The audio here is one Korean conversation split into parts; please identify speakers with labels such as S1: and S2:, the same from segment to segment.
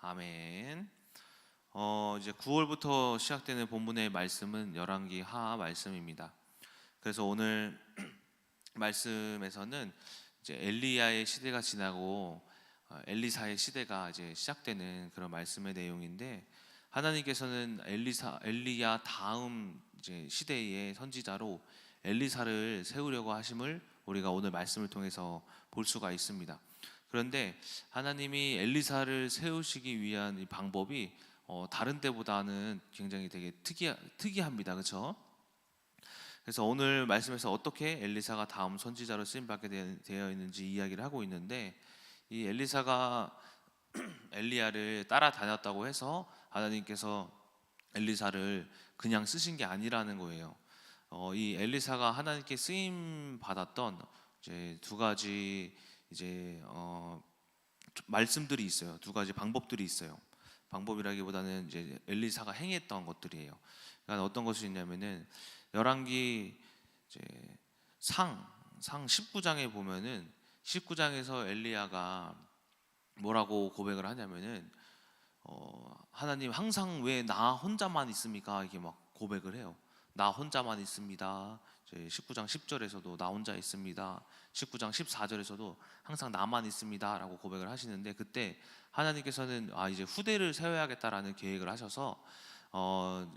S1: 아멘. 이제 9월부터 시작되는 본문의 말씀은 열왕기 하 말씀입니다. 그래서 오늘 말씀에서는 이제 엘리야의 시대가 지나고 엘리사의 시대가 이제 시작되는 그런 말씀의 내용인데, 하나님께서는 엘리야 다음 이제 시대의 선지자로 엘리사를 세우려고 하심을 우리가 오늘 말씀을 통해서 볼 수가 있습니다. 그런데 하나님이 엘리사를 세우시기 위한 이 방법이 다른 때보다는 굉장히 되게 특이합니다. 그렇죠? 그래서 오늘 말씀에서 어떻게 엘리사가 다음 선지자로 쓰임받게 되어 있는지 이야기를 하고 있는데, 이 엘리사가 엘리야를 따라다녔다고 해서 하나님께서 엘리사를 그냥 쓰신 게 아니라는 거예요. 이 엘리사가 하나님께 쓰임 받았던 이제 두 가지 이제 말씀들이 있어요. 두 가지 방법들이 있어요. 방법이라기보다는 이제 엘리사가 행했던 것들이에요. 그러니까 어떤 것이 있냐면은 열왕기 이제 상 19장에 보면은 19장에서 엘리야가 뭐라고 고백을 하냐면은 하나님 항상 왜 나 혼자만 있습니까? 이게 막 고백을 해요. 나 혼자만 있습니다. 19장 10절에서도 나 혼자 있습니다. 19장 14절에서도 항상 나만 있습니다 라고 고백을 하시는데, 그때 하나님께서는 이제 후대를 세워야겠다라는 계획을 하셔서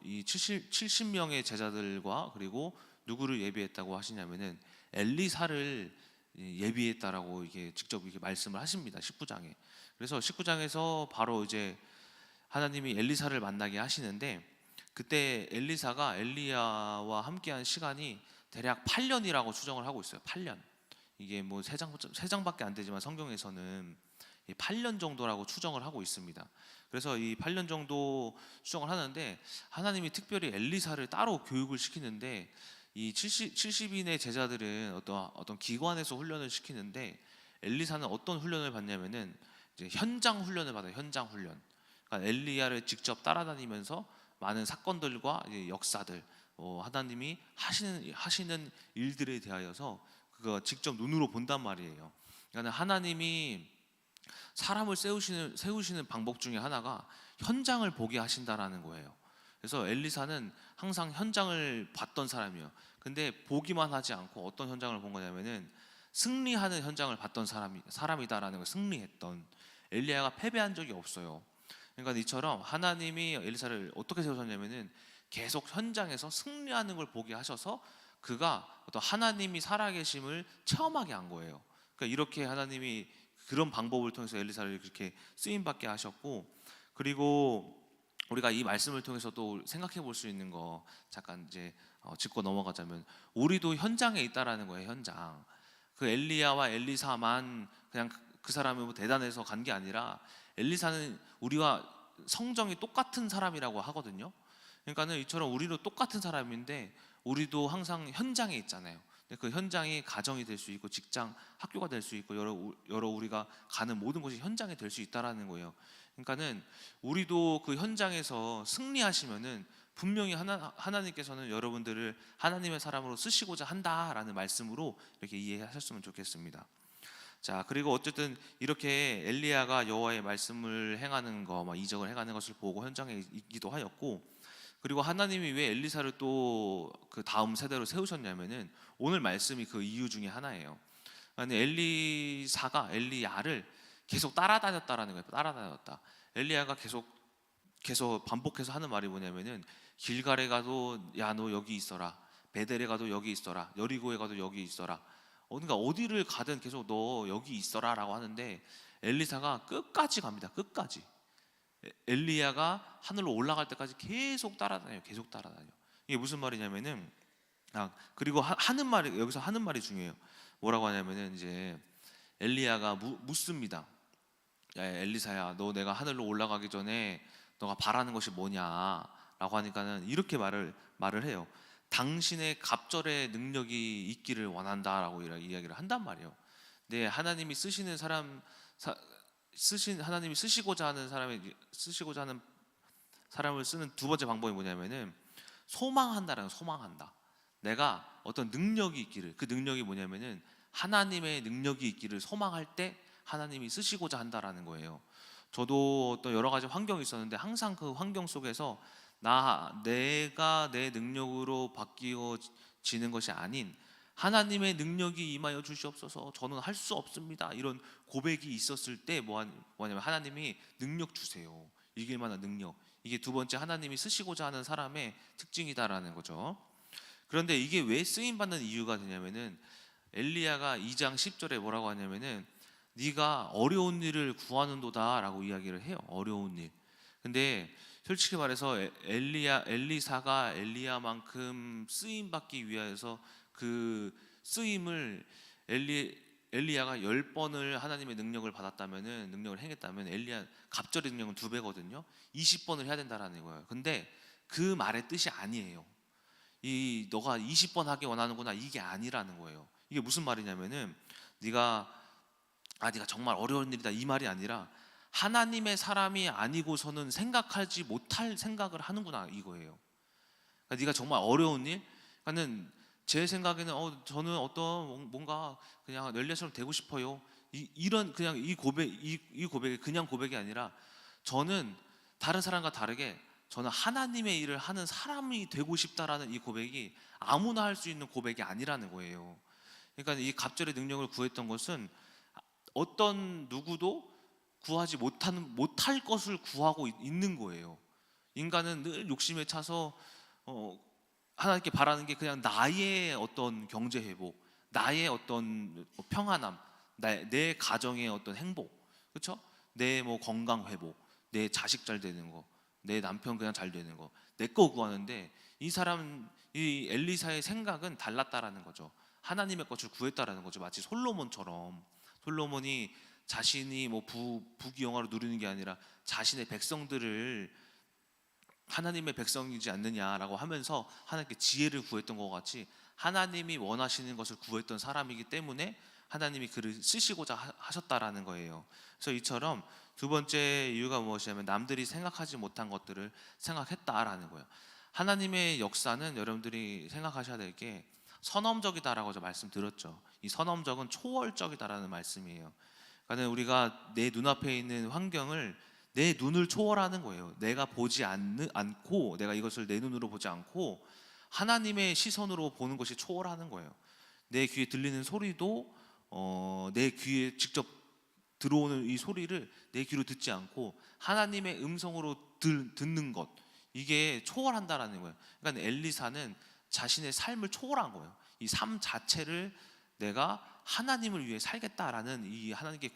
S1: 이 70명의 제자들과 그리고 누구를 예비했다고 하시냐면은 엘리사를 예비했다라고 이게 직접 이렇게 말씀을 하십니다. 19장에. 그래서 19장에서 바로 이제 하나님이 엘리사를 만나게 하시는데, 그때 엘리사가 엘리야와 함께한 시간이 대략 8년이라고 추정을 하고 있어요. 8년. 이게 뭐 3장밖에 안 되지만 성경에서는 8년 정도라고 추정을 하고 있습니다. 그래서 이 8년 정도 추정을 하는데, 하나님이 특별히 엘리사를 따로 교육을 시키는데, 이 70인의 제자들은 어떤 기관에서 훈련을 시키는데, 엘리사는 어떤 훈련을 받냐면은 이제 현장 훈련을 받아요. 현장 훈련. 그러니까 엘리야를 직접 따라다니면서 많은 사건들과 이제 역사들, 하나님이 하시는 일들에 대하여서 그거 직접 눈으로 본단 말이에요. 그러니까 하나님이 사람을 세우시는 방법 중에 하나가 현장을 보게 하신다라는 거예요. 그래서 엘리사는 항상 현장을 봤던 사람이에요. 근데 보기만 하지 않고 어떤 현장을 본 거냐면은 승리하는 현장을 봤던 사람이다라는 걸, 승리했던. 엘리야가 패배한 적이 없어요. 그러니까 이처럼 하나님이 엘리사를 어떻게 세우셨냐면은 계속 현장에서 승리하는 걸 보게 하셔서 그가 어떤 하나님이 살아계심을 체험하게 한 거예요. 그러니까 이렇게 하나님이 그런 방법을 통해서 엘리사를 그렇게 쓰임 받게 하셨고, 그리고 우리가 이 말씀을 통해서 또 생각해 볼 수 있는 거 잠깐 이제 짚고 넘어가자면, 우리도 현장에 있다라는 거예요. 현장. 그 엘리야와 엘리사만 그냥 그 사람이 뭐 대단해서 간 게 아니라, 엘리사는 우리와 성정이 똑같은 사람이라고 하거든요. 그러니까는 이처럼 우리도 똑같은 사람인데 우리도 항상 현장에 있잖아요. 그 현장이 가정이 될 수 있고 직장, 학교가 될 수 있고 여러 우리가 가는 모든 곳이 현장이 될 수 있다라는 거예요. 그러니까는 우리도 그 현장에서 승리하시면은 분명히 하나님께서는 여러분들을 하나님의 사람으로 쓰시고자 한다라는 말씀으로 이렇게 이해하셨으면 좋겠습니다. 자, 그리고 어쨌든 이렇게 엘리야가 여호와의 말씀을 행하는 거, 막 이적을 행하는 것을 보고 현장에 있기도 하였고, 그리고 하나님이 왜 엘리사를 또 그 다음 세대로 세우셨냐면은 오늘 말씀이 그 이유 중에 하나예요. 아니, 엘리사가 엘리야를 계속 따라다녔다라는 거예요. 따라다녔다. 엘리야가 계속 반복해서 하는 말이 뭐냐면은, 길갈에 가도 야 너 여기 있어라, 베델에 가도 여기 있어라, 여리고에 가도 여기 있어라. 그러니까 어디를 가든 계속 너 여기 있어라라고 하는데, 엘리사가 끝까지 갑니다. 끝까지. 엘리야가 하늘로 올라갈 때까지 계속 따라다녀요. 계속 따라다녀. 이게 무슨 말이냐면은, 그리고 하는 말이, 여기서 하는 말이 중요해요. 뭐라고 하냐면은 이제 엘리야가 묻습니다. 야 엘리사야, 너 내가 하늘로 올라가기 전에 너가 바라는 것이 뭐냐라고 하니까는 이렇게 말을 해요. 당신의 갑절의 능력이 있기를 원한다라고 이야기를 한단 말이에요. 근데 하나님이 하나님이 쓰시고자 하는 사람을 쓰는 두 번째 방법이 뭐냐면은 소망한다라는, 소망한다. 내가 어떤 능력이 있기를, 그 능력이 뭐냐면은 하나님의 능력이 있기를 소망할 때 하나님이 쓰시고자 한다라는 거예요. 저도 어떤 여러 가지 환경이 있었는데 항상 그 환경 속에서 내가 내 능력으로 바뀌어지는 것이 아닌 하나님의 능력이 임하여 주시옵소서, 저는 할 수 없습니다, 이런 고백이 있었을 때 뭐냐면 하나님이 능력 주세요, 이길 만한 능력. 이게 두 번째 하나님이 쓰시고자 하는 사람의 특징이다라는 거죠. 그런데 이게 왜 쓰임 받는 이유가 되냐면은 엘리야가 2장 10절에 뭐라고 하냐면은 네가 어려운 일을 구하는도다라고 이야기를 해요. 어려운 일. 근데 솔직히 말해서 엘리사가 엘리야만큼 쓰임 받기 위해서 그 쓰임을 엘리야가 10번을 하나님의 능력을 받았다면은, 능력을 행했다면, 엘리야 갑절의 능력은 2배거든요. 20번을 해야 된다라는 거예요. 근데 그 말의 뜻이 아니에요. 너가 20번 하기 원하는구나, 이게 아니라는 거예요. 이게 무슨 말이냐면은 네가 정말 어려운 일이다, 이 말이 아니라 하나님의 사람이 아니고서는 생각하지 못할 생각을 하는구나, 이거예요. 그러니까 네가 정말 어려운 일, 그러니까는 제 생각에는 저는 어떤 뭔가 그냥 엘리야처럼 되고 싶어요, 이런 그냥 이 고백이 그냥 고백이 아니라, 저는 다른 사람과 다르게 저는 하나님의 일을 하는 사람이 되고 싶다라는 이 고백이 아무나 할 수 있는 고백이 아니라는 거예요. 그러니까 이 갑절의 능력을 구했던 것은 어떤 누구도 못할 것을 구하고 있는 거예요. 인간은 늘 욕심에 차서 하나님께 바라는 게 그냥 나의 어떤 경제 회복, 나의 어떤 평안함, 내 가정의 어떤 행복, 그렇죠? 내 뭐 건강 회복, 내 자식 잘 되는 거, 내 남편 그냥 잘 되는 거, 내 거 구하는데, 이 엘리사의 생각은 달랐다라는 거죠. 하나님의 것을 구했다라는 거죠. 마치 솔로몬처럼, 솔로몬이 자신이 뭐 부귀 영화로 누리는 게 아니라 자신의 백성들을 하나님의 백성이지 않느냐라고 하면서 하나님께 지혜를 구했던 것 같이, 하나님이 원하시는 것을 구했던 사람이기 때문에 하나님이 그를 쓰시고자 하셨다라는 거예요. 그래서 이처럼 두 번째 이유가 무엇이냐면 남들이 생각하지 못한 것들을 생각했다라는 거예요. 하나님의 역사는 여러분들이 생각하셔야 될 게 선엄적이다라고 저 말씀드렸죠. 이 선엄적은 초월적이다라는 말씀이에요. 그러니까 우리가 내 눈앞에 있는 환경을 내 눈을 초월하는 거예요. 내가 보지 않고, 내가 이것을 내 눈으로 보지 않고 하나님의 시선으로 보는 것이 초월하는 거예요. 내 귀에 들리는 소리도 내 귀에 직접 들어오는 이 소리를 내 귀로 듣지 않고 하나님의 음성으로 듣는 것, 이게 초월한다라는 거예요. 그러니까 엘리사는 자신의 삶을 초월한 거예요. 이 삶 자체를 내가 하나님을 위해 살겠다라는 이 하나님께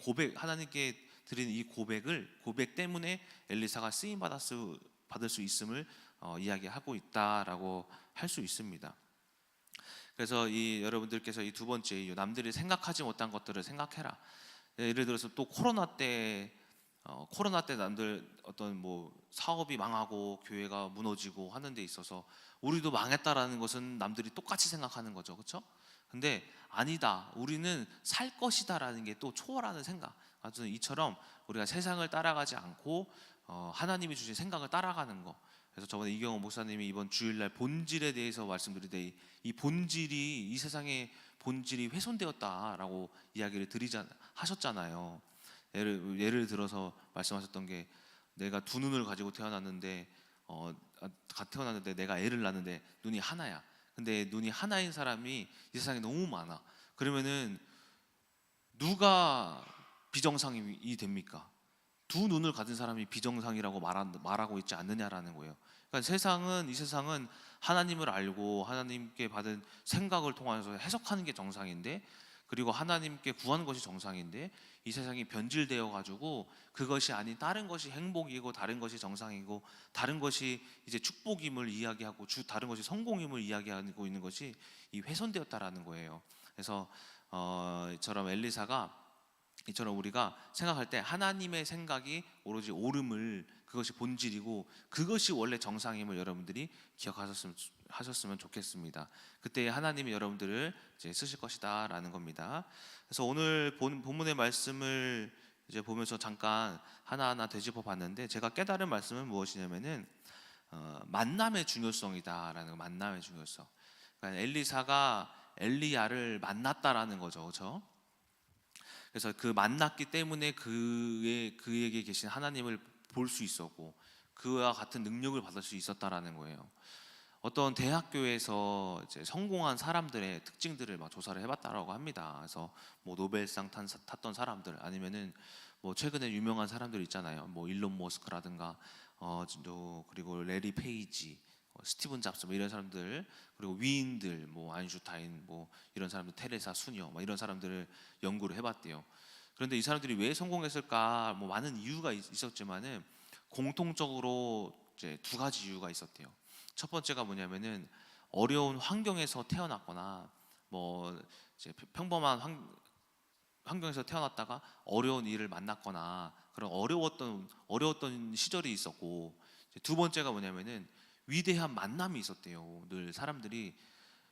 S1: 드리는 이 고백 때문에 엘리사가 쓰임 받을 수 있음을 이야기하고 있다라고 할 수 있습니다. 그래서 여러분들께서 이 두 번째 이유, 남들이 생각하지 못한 것들을 생각해라. 예를 들어서 또 코로나 때 남들 어떤 뭐 사업이 망하고 교회가 무너지고 하는 데 있어서 우리도 망했다라는 것은 남들이 똑같이 생각하는 거죠, 그렇죠? 근데 아니다, 우리는 살 것이다라는 게 또 초월하는 생각. 아무튼 이처럼 우리가 세상을 따라가지 않고 하나님이 주신 생각을 따라가는 거. 그래서 저번에 이경호 목사님이 이번 주일날 본질에 대해서 말씀드릴 때 이 세상의 본질이 훼손되었다라고 이야기를 하셨잖아요. 예를 들어서 말씀하셨던 게, 내가 두 눈을 가지고 태어났는데 내가 애를 낳는데 눈이 하나야. 근데 눈이 하나인 사람이 이 세상에 너무 많아. 그러면은 누가 비정상이 됩니까? 두 눈을 가진 사람이 비정상이라고 말하고 있지 않느냐라는 거예요. 그러니까 이 세상은 하나님을 알고 하나님께 받은 생각을 통해서 해석하는 게 정상인데, 그리고 하나님께 구하는 것이 정상인데, 이 세상이 변질되어 가지고 그것이 아닌 다른 것이 행복이고, 다른 것이 정상이고, 다른 것이 이제 축복임을 이야기하고, 다른 것이 성공임을 이야기하고 있는 것이 훼손되었다라는 거예요. 그래서 이처럼 우리가 생각할 때 하나님의 생각이 오로지 옳음을, 그것이 본질이고 그것이 원래 정상임을 여러분들이 기억하셨으면 좋겠습니다. 그때 하나님이 여러분들을 이제 쓰실 것이다라는 겁니다. 그래서 오늘 본문의 말씀을 이제 보면서 잠깐 하나하나 되짚어 봤는데, 제가 깨달은 말씀은 무엇이냐면은 만남의 중요성이다라는 거. 만남의 중요성. 그러니까 엘리사가 엘리야를 만났다라는 거죠, 그렇죠? 그래서 그 만났기 때문에 그에게 계신 하나님을 볼 수 있었고 그와 같은 능력을 받을 수 있었다라는 거예요. 어떤 대학교에서 이제 성공한 사람들의 특징들을 막 조사를 해봤다라고 합니다. 그래서 뭐 노벨상 탔던 사람들, 아니면은 뭐 최근에 유명한 사람들 있잖아요. 뭐 일론 머스크라든가 또 그리고 레리 페이지, 스티븐 잡스, 뭐 이런 사람들, 그리고 위인들, 뭐 아인슈타인, 뭐 이런 사람들, 테레사 수녀, 뭐 이런 사람들을 연구를 해봤대요. 그런데 이 사람들이 왜 성공했을까? 뭐 많은 이유가 있었지만은 공통적으로 이제 두 가지 이유가 있었대요. 첫 번째가 뭐냐면은 어려운 환경에서 태어났거나 뭐 이제 평범한 환경에서 태어났다가 어려운 일을 만났거나 그런 어려웠던 시절이 있었고, 이제 두 번째가 뭐냐면은 위대한 만남이 있었대요. 늘 사람들이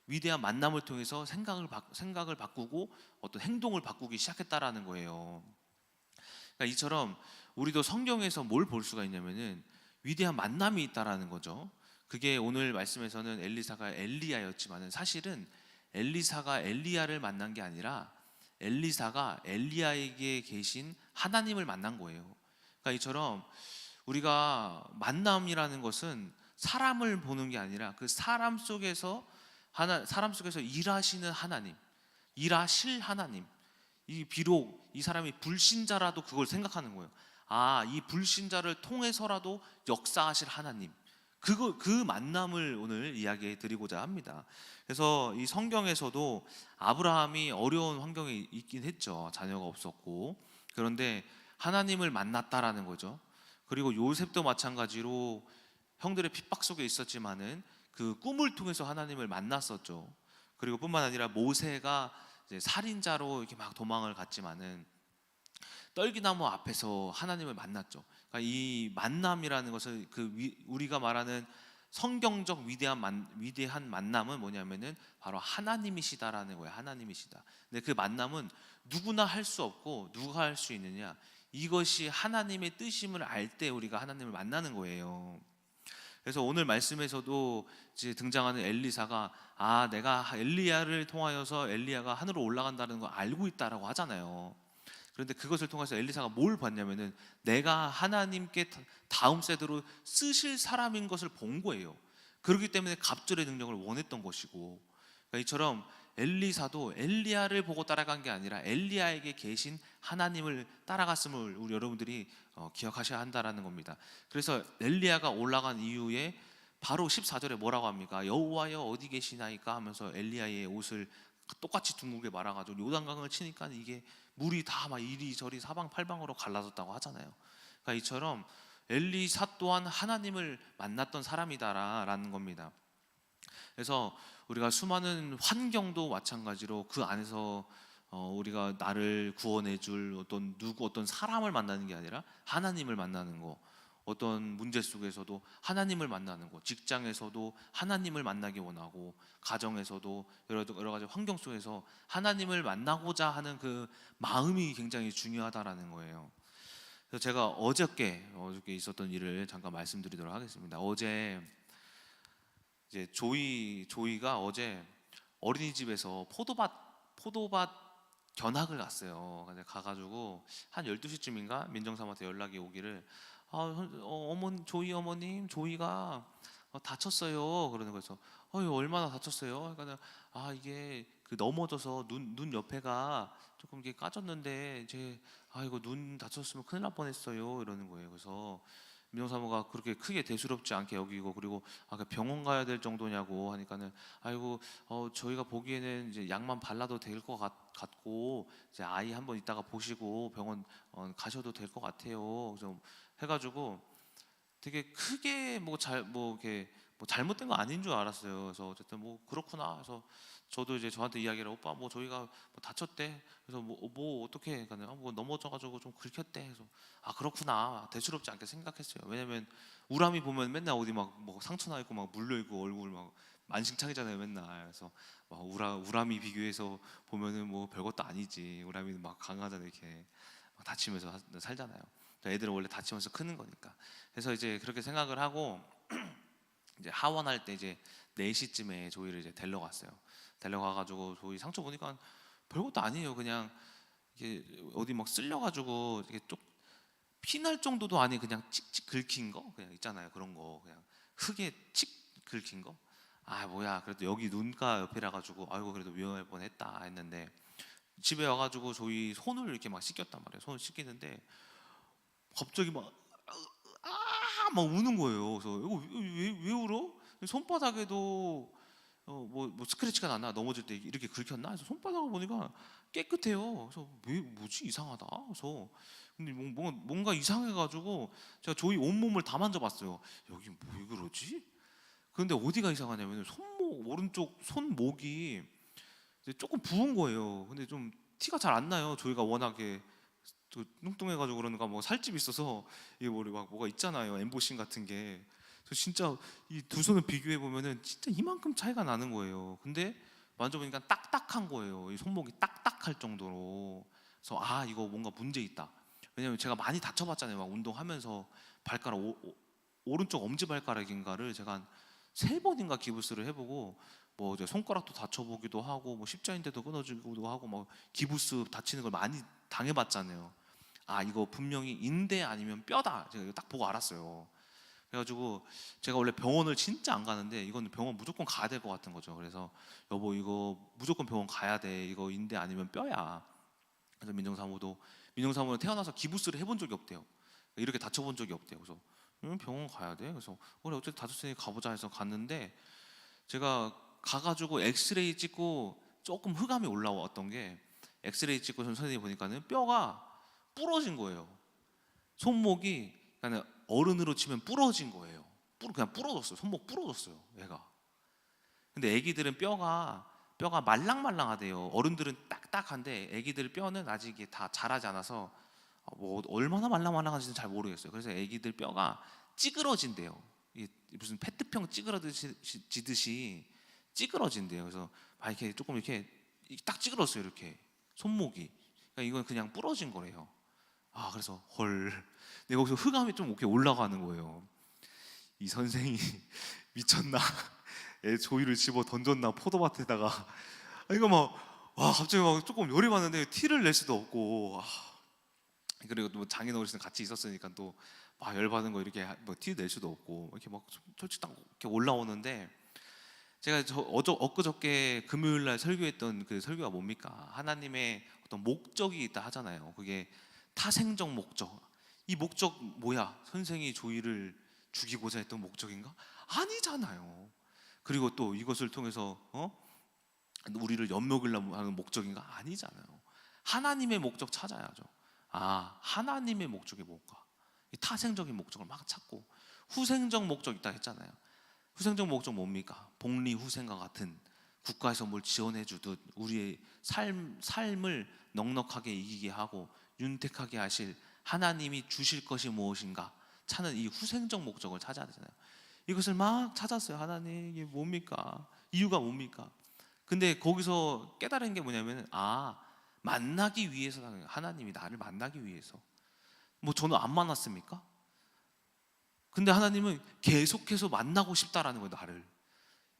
S1: 위대한 만남을 통해서 생각을 바꾸고 어떤 행동을 바꾸기 시작했다라는 거예요. 그러니까 이처럼 우리도 성경에서 뭘 볼 수가 있냐면은 위대한 만남이 있다라는 거죠. 그게 오늘 말씀에서는 엘리사가 엘리야였지만은 사실은 엘리사가 엘리야를 만난 게 아니라 엘리사가 엘리야에게 계신 하나님을 만난 거예요. 그러니까 이처럼 우리가 만남이라는 것은 사람을 보는 게 아니라 그 사람 속에서 일하시는 하나님, 일하실 하나님. 이 비록 이 사람이 불신자라도 그걸 생각하는 거예요. 아, 이 불신자를 통해서라도 역사하실 하나님. 그 만남을 오늘 이야기해 드리고자 합니다. 그래서 이 성경에서도 아브라함이 어려운 환경에 있긴 했죠. 자녀가 없었고. 그런데 하나님을 만났다라는 거죠. 그리고 요셉도 마찬가지로 형들의 핍박 속에 있었지만은 그 꿈을 통해서 하나님을 만났었죠. 그리고 뿐만 아니라 모세가 이제 살인자로 이렇게 막 도망을 갔지만은 떨기나무 앞에서 하나님을 만났죠. 그러니까 이 만남이라는 것을 우리가 말하는 성경적 위대한 만남은 뭐냐면은 바로 하나님이시다라는 거예요. 하나님이시다. 근데 그 만남은 누구나 할 수 없고 누가 할 수 있느냐? 이것이 하나님의 뜻임을 알 때 우리가 하나님을 만나는 거예요. 그래서 오늘 말씀에서도 이제 등장하는 엘리사가 내가 엘리야를 통하여서 엘리야가 하늘로 올라간다는 걸 알고 있다라고 하잖아요. 그런데 그것을 통해서 엘리사가 뭘 봤냐면은 내가 하나님께 다음 세대로 쓰실 사람인 것을 본 거예요. 그렇기 때문에 갑절의 능력을 원했던 것이고, 그러니까 이처럼 엘리사도 엘리야를 보고 따라간 게 아니라 엘리야에게 계신 하나님을 따라갔음을 우리 여러분들이 기억하셔야 한다라는 겁니다. 그래서 엘리야가 올라간 이후에 바로 14절에 뭐라고 합니까? 여호와여 어디 계시나이까 하면서 엘리야의 옷을 똑같이 둥글게 말아가지고 요단강을 치니까 이게 물이 다 막 이리저리 사방팔방으로 갈라졌다고 하잖아요. 그러니까 이처럼 엘리사 또한 하나님을 만났던 사람이다라는 겁니다. 그래서 우리가 수많은 환경도 마찬가지로 그 안에서 우리가 나를 구원해줄 어떤 사람을 만나는 게 아니라 하나님을 만나는 거. 어떤 문제 속에서도 하나님을 만나는 거, 직장에서도 하나님을 만나기 원하고, 가정에서도 여러 가지 환경 속에서 하나님을 만나고자 하는 그 마음이 굉장히 중요하다라는 거예요. 그래서 제가 어저께 있었던 일을 잠깐 말씀드리도록 하겠습니다. 어제 이제 조이가 어제 어린이집에서 포도밭 견학을 갔어요. 근데 가가지고 한 12시쯤인가 민정사한테 연락이 오기를 조이 어머님, 조이가 다쳤어요. 그러는 거에서 얼마나 다쳤어요? 그러니까 이게 그 넘어져서 눈 옆에가 조금 이게 까졌는데 이제 이거 눈 다쳤으면 큰일 날 뻔했어요. 이러는 거예요. 그래서 민정사모가 그렇게 크게 대수롭지 않게 여기고, 그리고 그 병원 가야 될 정도냐고 하니까는 아이고 저희가 보기에는 이제 약만 발라도 될 것 같고 이제 아이 한번 이따가 보시고 병원 가셔도 될 것 같아요. 그래서 해가지고 되게 크게 이렇게 잘못된 거 아닌 줄 알았어요. 그래서 어쨌든 뭐 그렇구나. 그래서 저도 이제 저한테 이야기를, 오빠 뭐 저희가 다쳤대. 그래서 뭐 어떻게 그러니까 뭐 넘어져가지고 좀 긁혔대. 그래서 그렇구나. 대수롭지 않게 생각했어요. 왜냐면 우람이 보면 맨날 어디 막 뭐 상처 나 있고 막 물려 있고 얼굴 막 만신창이잖아요 맨날. 그래서 막 우람이 비교해서 보면은 뭐 별것도 아니지. 우람이는 막 강하잖아요. 이렇게 막 다치면서 살잖아요. 애들은 원래 다치면서 크는 거니까. 그래서 이제 그렇게 생각을 하고 이제 하원할 때 이제 4시쯤에 조이를 이제 데려갔어요. 데려가가지고 조이 상처 보니까 별것도 아니에요. 그냥 이게 어디 막 쓸려가지고 이게 좀 피날 정도도 아니 그냥 찍찍 긁힌 거 그냥 있잖아요. 그런 거 그냥 흙에 칙 긁힌 거. 아 뭐야 그래도 여기 눈가 옆이라 가지고 아이고 그래도 위험할 뻔했다 했는데 집에 와가지고 저희 손을 이렇게 막 씻겼단 말이에요. 손을 씻기는데 갑자기 막 우는 거예요. 그래서 이거 왜 울어? 손바닥에도 뭐 스크래치가 났나 넘어질 때 이렇게 긁혔나? 그래서 손바닥을 보니까 깨끗해요. 그래서 왜 뭐지 이상하다. 그래서 근데 뭔가 이상해가지고 제가 저희 온 몸을 다 만져봤어요. 여기 왜 그러지? 근데 어디가 이상하냐면 손목 오른쪽 손목이 이제 조금 부은 거예요. 근데 좀 티가 잘 안 나요. 저희가 워낙에 또 뚱뚱해가지고 그런가 뭐 살집이 있어서 이게 막 뭐가 있잖아요. 엠보싱 같은 게. 그래서 진짜 이 두 손을 비교해 보면은 진짜 이만큼 차이가 나는 거예요. 근데 만져보니까 딱딱한 거예요. 이 손목이 딱딱할 정도로. 그래서 아 이거 뭔가 문제 있다. 왜냐면 제가 많이 다쳐봤잖아요. 막 운동하면서 발가락 오른쪽 엄지 발가락인가를 제가 한 3번인가 기부스를 해보고 뭐 이제 손가락도 다쳐보기도 하고 뭐 십자인대도 끊어지기도 하고 뭐 기부스 다치는 걸 많이 당해봤잖아요. 아 이거 분명히 인대 아니면 뼈다. 제가 이거 딱 보고 알았어요. 그래가지고 제가 원래 병원을 진짜 안 가는데 이건 병원 무조건 가야 될 것 같은 거죠. 그래서 여보 이거 무조건 병원 가야 돼. 이거 인대 아니면 뼈야. 그래서 민정사모는 태어나서 기부스를 해본 적이 없대요. 이렇게 다쳐본 적이 없대요. 그래서 병원 가야 돼. 그래서 그래 어쨌든 다쳤으니 가보자 해서 갔는데 제가 가가지고 엑스레이 찍고 조금 흑암이 올라왔던 게 엑스레이 찍고 선생님이 보니까는 뼈가 부러진 거예요. 손목이 그냥 어른으로 치면 부러진 거예요. 그냥 부러졌어요. 손목 부러졌어요. 얘가. 근데 애기들은 뼈가 말랑말랑하대요. 어른들은 딱딱한데 애기들 뼈는 아직 이게 다 자라지 않아서 뭐 얼마나 말랑말랑한지는 잘 모르겠어요. 그래서 애기들 뼈가 찌그러진대요. 무슨 페트병 찌그러지듯이 찌그러진대요. 그래서 이렇게 조금 이렇게 딱 찌그러졌어요. 이렇게 손목이. 그러니까 이건 그냥 부러진 거래요. 아 그래서 헐. 근데 거기서 흑암이 좀 이렇게 올라가는 거예요. 이 선생이 미쳤나? 애 조이를 집어 던졌나 포도밭에다가. 이거 와 갑자기 막 조금 열이 받는데 티를 낼 수도 없고. 그리고 또 장인 어르신 같이 있었으니까 또 막 열받은 거 이렇게 뭐 티 낼 수도 없고 이렇게 막 솔직히 딱 이렇게 올라오는데 제가 엊그저께 금요일 날 설교했던 그 설교가 뭡니까? 하나님의 어떤 목적이 있다 하잖아요. 그게 타생적 목적. 이 목적 뭐야? 선생이 조이를 죽이고자 했던 목적인가? 아니잖아요. 그리고 또 이것을 통해서 우리를 엿먹으려고 하는 목적인가? 아니잖아요. 하나님의 목적 찾아야죠. 아 하나님의 목적이 뭘까? 이 타생적인 목적을 막 찾고 후생적 목적 있다 했잖아요. 후생적 목적 뭡니까? 복리후생과 같은 국가에서 뭘 지원해 주듯 우리의 삶을 넉넉하게 이기게 하고 윤택하게 하실 하나님이 주실 것이 무엇인가 찾는 이 후생적 목적을 찾아야 되잖아요. 이것을 막 찾았어요. 하나님 이게 뭡니까? 이유가 뭡니까? 근데 거기서 깨달은 게 뭐냐면 만나기 위해서 하나님이 나를 만나기 위해서. 뭐 저는 안 만났습니까? 근데 하나님은 계속해서 만나고 싶다라는 거예요. 나를.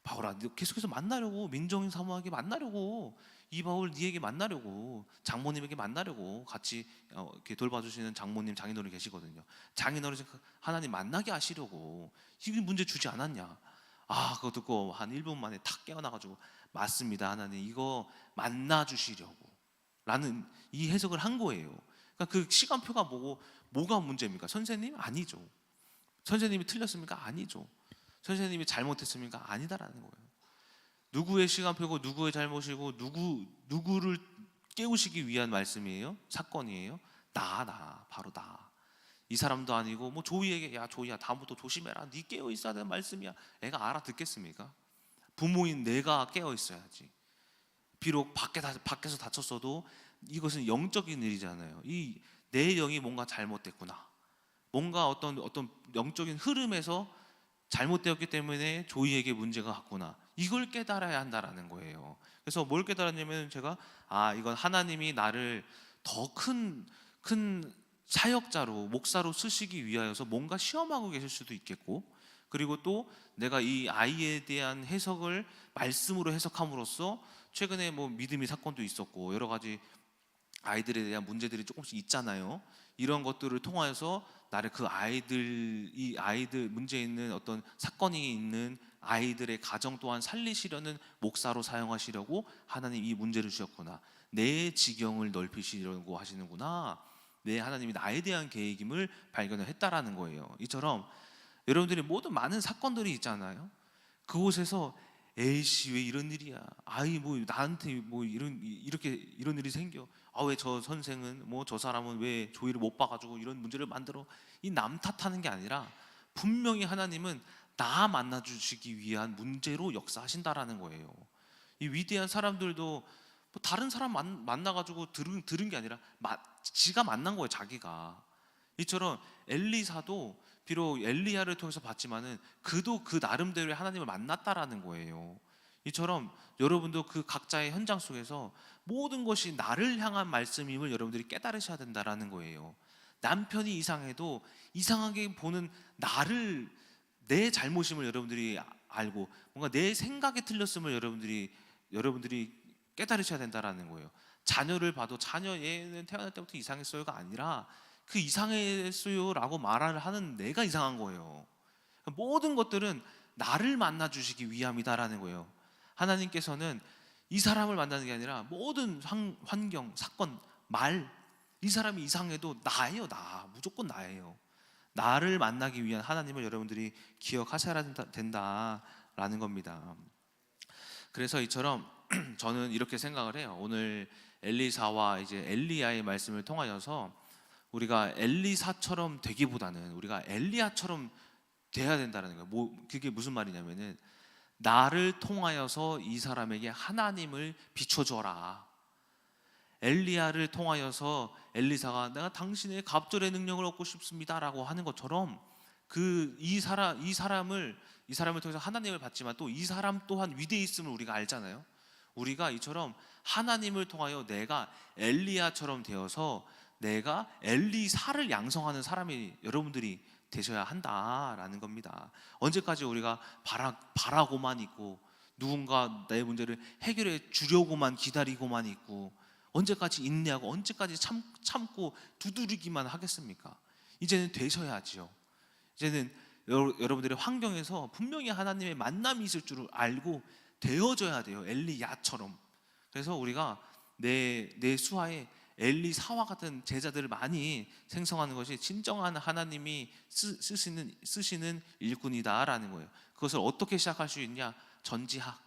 S1: 바울아 계속해서 만나려고. 민정인 사모에게 만나려고. 이 바울 니에게 만나려고. 장모님에게 만나려고. 같이 이렇게 돌봐주시는 장모님 장인어른 계시거든요. 장인어른 하나님 만나게 하시려고. 이게 문제 주지 않았냐? 그거 듣고 한 1분 만에 탁 깨어나가지고 맞습니다 하나님 이거 만나 주시려고 라는 이 해석을 한 거예요. 그러니까 그 시간표가 뭐가 문제입니까? 선생님? 아니죠. 선생님이 틀렸습니까? 아니죠. 선생님이 잘못했습니까? 아니다라는 거예요. 누구의 시간표고 누구의 잘못이고 누구를 깨우시기 위한 말씀이에요? 사건이에요? 바로 나. 이 사람도 아니고 뭐 조이에게 야 조이야 다음부터 조심해라. 네 깨어 있어야 되는 말씀이야. 애가 알아듣겠습니까? 부모인 내가 깨어 있어야지. 비록 밖에서 다쳤어도 이것은 영적인 일이잖아요. 내 영이 뭔가 잘못됐구나. 뭔가 어떤 영적인 흐름에서 잘못되었기 때문에 조이에게 문제가 갔구나. 이걸 깨달아야 한다라는 거예요. 그래서 뭘 깨달았냐면 제가 이건 하나님이 나를 더 큰 사역자로 목사로 쓰시기 위하여서 뭔가 시험하고 계실 수도 있겠고, 그리고 또 내가 이 아이에 대한 해석을 말씀으로 해석함으로써 최근에 뭐 믿음의 사건도 있었고 여러 가지 아이들에 대한 문제들이 조금씩 있잖아요. 이런 것들을 통하여서 나를 이 아이들 문제 있는 어떤 사건이 있는 아이들의 가정 또한 살리시려는 목사로 사용하시려고 하나님 이 문제를 주셨구나. 내 지경을 넓히시려고 하시는구나. 내 하나님이 나에 대한 계획임을 발견을 했다라는 거예요. 이처럼 여러분들이 모든 많은 사건들이 있잖아요. 그곳에서 에이씨 왜 이런 일이야? 아이 뭐 나한테 뭐 이런 일이 생겨? 아 왜 저 선생은 뭐 저 사람은 왜 조의를 못 봐가지고 이런 문제를 만들어? 이 남 탓하는 게 아니라 분명히 하나님은 나 만나 주시기 위한 문제로 역사하신다라는 거예요. 이 위대한 사람들도 뭐 다른 사람 만나가지고 들은 게 아니라 지가 만난 거예요, 자기가. 이처럼 엘리사도 비록 엘리야를 통해서 봤지만은 그도 그 나름대로의 하나님을 만났다라는 거예요. 이처럼 여러분도 그 각자의 현장 속에서 모든 것이 나를 향한 말씀임을 여러분들이 깨달으셔야 된다라는 거예요. 남편이 이상해도 이상하게 보는 나를, 내 잘못임을 여러분들이 알고 뭔가 내 생각이 틀렸음을 여러분들이 깨달으셔야 된다라는 거예요. 자녀를 봐도 자녀 얘는 태어날 때부터 이상했어요가 아니라 그 이상했어요라고 말을 하는 내가 이상한 거예요. 모든 것들은 나를 만나 주시기 위함이다라는 거예요. 하나님께서는 이 사람을 만나는 게 아니라 모든 환경, 사건, 이 사람이 이상해도 나예요. 무조건 나예요. 나를 만나기 위한 하나님을 여러분들이 기억하셔야 된다라는 겁니다. 그래서 이처럼 저는 이렇게 생각을 해요. 오늘 엘리사와 이제 엘리야의 말씀을 통하여서 우리가 엘리사처럼 되기보다는 우리가 엘리야처럼 돼야 된다는 거예요. 그게 무슨 말이냐면은 나를 통하여서 이 사람에게 하나님을 비춰줘라. 엘리야를 통하여서 엘리사가 내가 당신의 갑절의 능력을 얻고 싶습니다라고 하는 것처럼 이 사람을 통해서 하나님을 받지만 또 이 사람 또한 위대히 있음을 우리가 알잖아요. 우리가 이처럼 하나님을 통하여 내가 엘리야처럼 되어서 내가 엘리사를 양성하는 사람이 여러분들이 되셔야 한다라는 겁니다. 언제까지 우리가 바라고만 있고 누군가 내 문제를 해결해 주려고만 기다리고만 있고 언제까지 인내하고 언제까지 참고 두드리기만 하겠습니까? 이제는 되셔야지요. 이제는 여러분들의 환경에서 분명히 하나님의 만남이 있을 줄 알고 되어져야 돼요. 엘리야처럼. 그래서 우리가 내 수하에 엘리사와 같은 제자들을 많이 생성하는 것이 진정한 하나님이 쓰시는 일꾼이다라는 거예요. 그것을 어떻게 시작할 수 있냐? 전지학.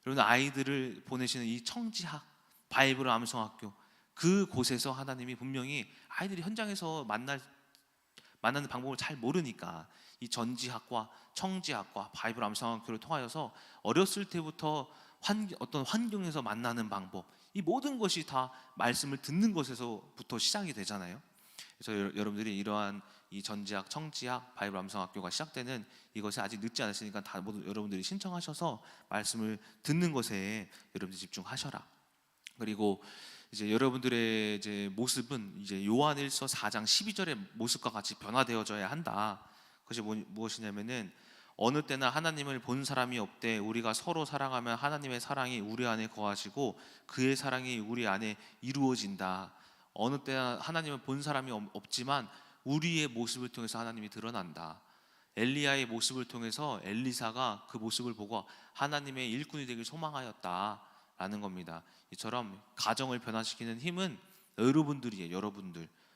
S1: 여러분 아이들을 보내시는 이 청지학, 바이블 암송학교, 그곳에서 하나님이 분명히 아이들이 현장에서 만나는 방법을 잘 모르니까 이 전지학과 청지학과 바이블 암송학교를 통하여서 어렸을 때부터 어떤 환경에서 만나는 방법, 이 모든 것이 다 말씀을 듣는 것에서부터 시작이 되잖아요. 그래서 여러분들이 이러한 이 전지학, 청지학, 바이블 암송학교가 시작되는 이것이 아직 늦지 않았으니까 다 모두 여러분들이 신청하셔서 말씀을 듣는 것에 여러분들이 집중하셔라. 그리고 이제 여러분들의 이제 모습은 이제 요한일서 4장 12절의 모습과 같이 변화되어져야 한다. 그것이 무엇이냐면은 어느 때나 하나님을 본 사람이 없되 우리가 서로 사랑하면 하나님의 사랑이 우리 안에 거하시고 그의 사랑이 우리 안에 이루어진다. 어느 때나 하나님을 본 사람이 없지만 우리의 모습을 통해서 하나님이 드러난다. 엘리야의 모습을 통해서 엘리사가 그 모습을 보고 하나님의 일꾼이 되길 소망하였다라는 겁니다. 이처럼 가정을 변화시키는 힘은 여러분들이에요.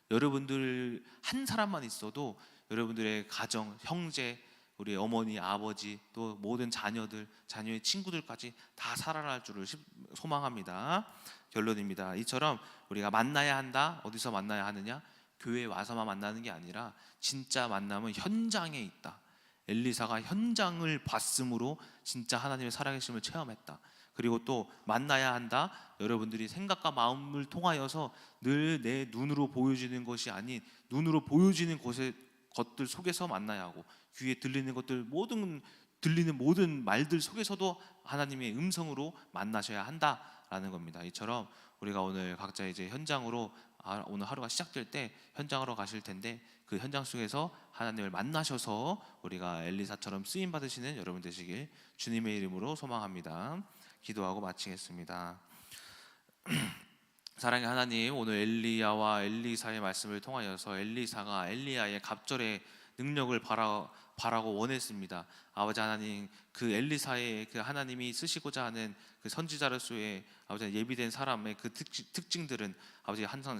S1: 여러분들 한 사람만 있어도 여러분들의 가정, 형제, 우리 어머니, 아버지, 또 모든 자녀의 친구들까지 다 살아날 줄을 소망합니다. 결론입니다. 이처럼 우리가 만나야 한다. 어디서 만나야 하느냐? 교회에 와서만 만나는 게 아니라 진짜 만남은 현장에 있다. 엘리사가 현장을 봤으므로 진짜 하나님의 살아계심을 체험했다. 그리고 또 만나야 한다. 여러분들이 생각과 마음을 통하여서 늘 내 눈으로 보여지는 것이 아닌 눈으로 보여지는 것들 속에서 만나야 하고 귀에 들리는 모든 말들 속에서도 하나님의 음성으로 만나셔야 한다라는 겁니다. 이처럼 우리가 오늘 각자 이제 현장으로 오늘 하루가 시작될 때 현장으로 가실 텐데 그 현장 속에서 하나님을 만나셔서 우리가 엘리사처럼 쓰임 받으시는 여러분 되시길 주님의 이름으로 소망합니다. 기도하고 마치겠습니다. 사랑의 하나님, 오늘 엘리야와 엘리사의 말씀을 통하여서 엘리사가 엘리야의 갑절의 능력을 바라고 원했습니다. 아버지 하나님, 그 엘리사의 그 하나님이 쓰시고자 하는 그 선지자로서의 아버지 예비된 사람의 그 특징들은 아버지 항상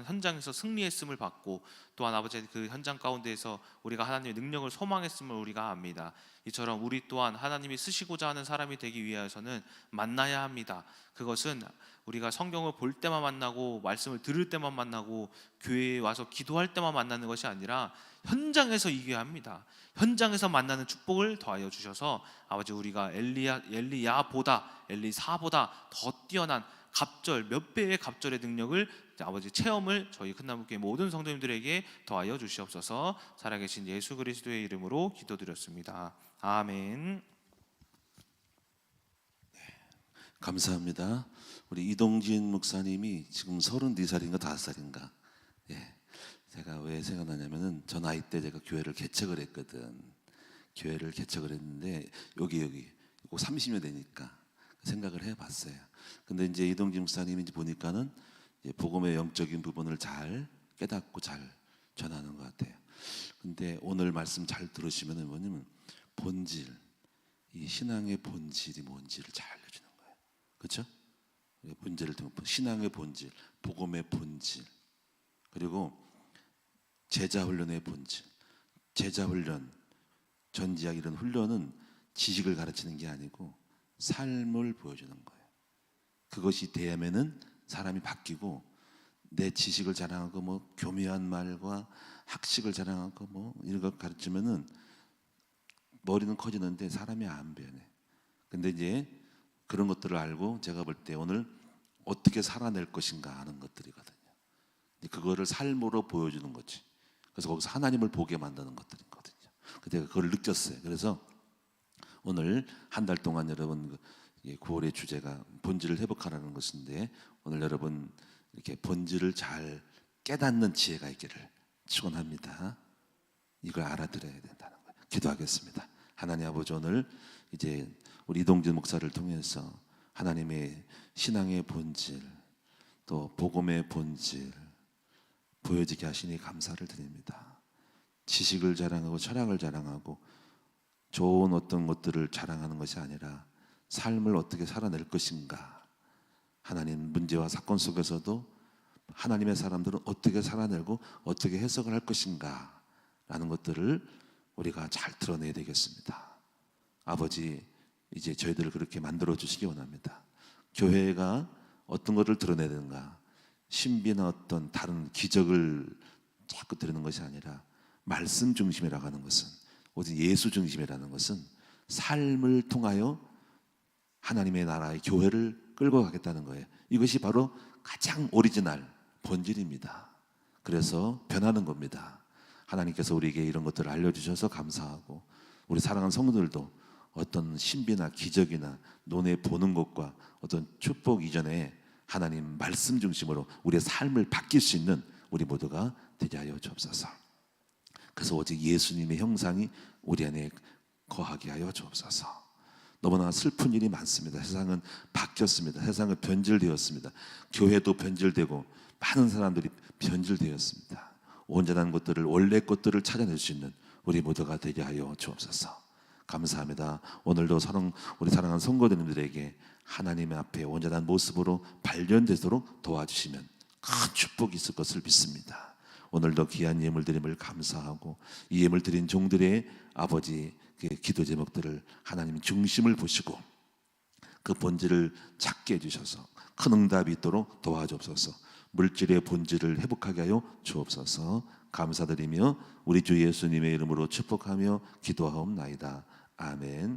S1: 현장에서 승리했음을 받고, 또한 아버지 그 현장 가운데에서 우리가 하나님의 능력을 소망했음을 우리가 압니다. 이처럼 우리 또한 하나님이 쓰시고자 하는 사람이 되기 위해서는 만나야 합니다. 그것은 우리가 성경을 볼 때만 만나고 말씀을 들을 때만 만나고 교회에 와서 기도할 때만 만나는 것이 아니라 현장에서 이겨야 합니다. 현장에서 만나는 축복을 더하여 주셔서 아버지, 우리가 엘리사보다 더 뛰어난 갑절, 몇 배의 갑절의 능력을 아버지 체험을 저희 큰나무교회 모든 성도님들에게 더하여 주시옵소서. 살아계신 예수 그리스도의 이름으로 기도드렸습니다. 아멘.
S2: 감사합니다. 우리 이동진 목사님이 지금 34살인가 5살인가. 예. 제가 왜 생각나냐면은 저 나이 때 제가 교회를 개척을 했거든. 교회를 개척을 했는데 여기 꼭 30년 되니까 생각을 해봤어요. 근데 이제 이동진 목사님이 이제 보니까는 이제 복음의 영적인 부분을 잘 깨닫고 잘 전하는 것 같아요. 근데 오늘 말씀 잘 들으시면은 뭐냐면 본질, 이 신앙의 본질이 뭔지를 잘 알려주는 거예요. 그렇죠? 본질을 통해 신앙의 본질, 복음의 본질, 그리고 제자 훈련의 본질. 제자 훈련, 전지학 이런 훈련은 지식을 가르치는 게 아니고 삶을 보여주는 거예요. 그것이 되면은 사람이 바뀌고, 내 지식을 자랑하고 뭐 교묘한 말과 학식을 자랑하고 뭐 이런 거 가르치면은 머리는 커지는데 사람이 안 변해. 근데 이제 그런 것들을 알고 제가 볼 때 오늘 어떻게 살아낼 것인가 하는 것들이거든요. 그거를 삶으로 보여주는 거지. 그래서 거기서 하나님을 보게 만드는 것들이거든요. 근데 그걸 느꼈어요. 그래서 오늘 한 달 동안 여러분 9월의 주제가 본질을 회복하라는 것인데, 오늘 여러분 이렇게 본질을 잘 깨닫는 지혜가 있기를 축원합니다. 이걸 알아들어야 된다는 거예요. 기도하겠습니다. 하나님 아버지, 오늘 이제 우리 이동진 목사를 통해서 하나님의 신앙의 본질, 또 복음의 본질 보여지게 하시니 감사를 드립니다. 지식을 자랑하고 철학을 자랑하고 좋은 어떤 것들을 자랑하는 것이 아니라 삶을 어떻게 살아낼 것인가, 하나님 문제와 사건 속에서도 하나님의 사람들은 어떻게 살아내고 어떻게 해석을 할 것인가 라는 것들을 우리가 잘 드러내야 되겠습니다. 아버지, 이제 저희들을 그렇게 만들어 주시기 원합니다. 교회가 어떤 것을 드러내야 되는가, 신비나 어떤 다른 기적을 자꾸 드리는 것이 아니라 말씀 중심이라고 하는 것은, 오직 예수 중심이라는 것은 삶을 통하여 하나님의 나라의 교회를 끌고 가겠다는 거예요. 이것이 바로 가장 오리지널 본질입니다. 그래서 변하는 겁니다. 하나님께서 우리에게 이런 것들을 알려주셔서 감사하고, 우리 사랑하는 성도들도 어떤 신비나 기적이나 눈에 보는 것과 어떤 축복 이전에 하나님 말씀 중심으로 우리의 삶을 바뀔 수 있는 우리 모두가 되게 하여 주옵소서. 그래서 오직 예수님의 형상이 우리 안에 거하게 하여 주옵소서. 너무나 슬픈 일이 많습니다. 세상은 바뀌었습니다. 세상은 변질되었습니다. 교회도 변질되고 많은 사람들이 변질되었습니다. 온전한 것들을, 원래 것들을 찾아낼 수 있는 우리 모두가 되게 하여 주옵소서. 감사합니다. 오늘도 우리 사랑하는 성도님들에게 하나님의 앞에 온전한 모습으로 발견되도록 도와주시면 큰 축복이 있을 것을 믿습니다. 오늘도 귀한 예물 드림을 감사하고, 이 예물 드린 종들의 아버지 그 기도 제목들을 하나님 중심을 보시고 그 본질을 찾게 해주셔서 큰 응답이 있도록 도와주옵소서. 물질의 본질을 회복하게 하여 주옵소서. 감사드리며 우리 주 예수님의 이름으로 축복하며 기도하옵나이다. 아멘.